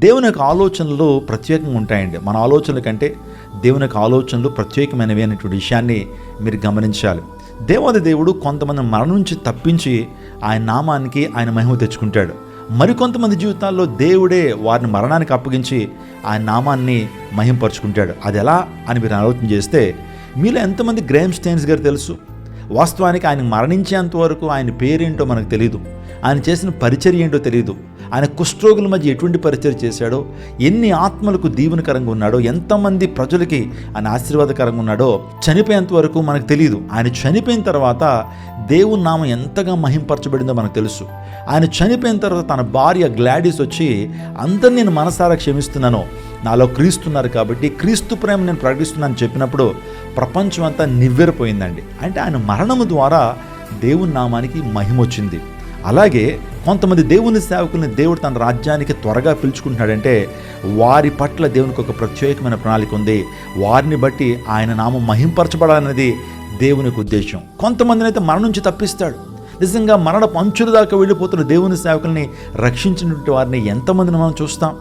దేవుని యొక్క ఆలోచనలు ప్రత్యేకంగా ఉంటాయండి. మన ఆలోచనల కంటే దేవుని యొక్క ఆలోచనలు ప్రత్యేకమైనవి అనేటువంటి విషయాన్ని మీరు గమనించాలి. దేవాది దేవుడు కొంతమంది మరణం నుంచి తప్పించి ఆయన నామానికి ఆయన మహిమ తెచ్చుకుంటాడు. మరికొంతమంది జీవితాల్లో దేవుడే వారిని మరణానికి అప్పగించి ఆయన నామాన్ని మహింపరుచుకుంటాడు. అది ఎలా అని మీరు ఆలోచన చేస్తే, మీలో ఎంతమంది గ్రేమ్ స్టెయిన్స్ గారు తెలుసు? వాస్తవానికి ఆయన మరణించేంత వరకు ఆయన పేరేంటో మనకు తెలియదు, ఆయన చేసిన పరిచర్య ఏంటో తెలియదు, ఆయన కుష్ఠరోగుల మధ్య ఎటువంటి పరిచర్య చేశాడో, ఎన్ని ఆత్మలకు దీవెనకరంగా ఉన్నాడో, ఎంతమంది ప్రజలకి ఆయన ఆశీర్వాదకరంగా ఉన్నాడో చనిపోయేంత వరకు మనకు తెలియదు. ఆయన చనిపోయిన తర్వాత దేవుని నామం ఎంతగా మహింపరచబడిందో మనకు తెలుసు. ఆయన చనిపోయిన తర్వాత తన భార్య గ్లాడీస్ వచ్చి, అందరిని నేను మనసారా క్షమిస్తున్నాను, నాలో క్రీస్తున్నారు కాబట్టి క్రీస్తు ప్రేమ నేను ప్రకటిస్తున్నాను చెప్పినప్పుడు ప్రపంచం అంతా నివ్వెరపోయిందండి. అంటే ఆయన మరణము ద్వారా దేవుని నామానికి మహిమ వచ్చింది. అలాగే కొంతమంది దేవుని సేవకుల్ని దేవుడు తన రాజ్యానికి త్వరగా పిలుచుకుంటున్నాడంటే వారి పట్ల దేవునికి ఒక ప్రత్యేకమైన ప్రణాళిక ఉంది. వారిని బట్టి ఆయన నామం మహింపరచబడాలన్నది దేవునికి ఉద్దేశం. కొంతమందిని అయితే మరణం నుంచి తప్పిస్తాడు. నిజంగా మరణ పంచుల దాకా వెళ్ళిపోతున్న దేవుని సేవకుల్ని రక్షించినటువంటి వారిని ఎంతమందిని మనం చూస్తాం.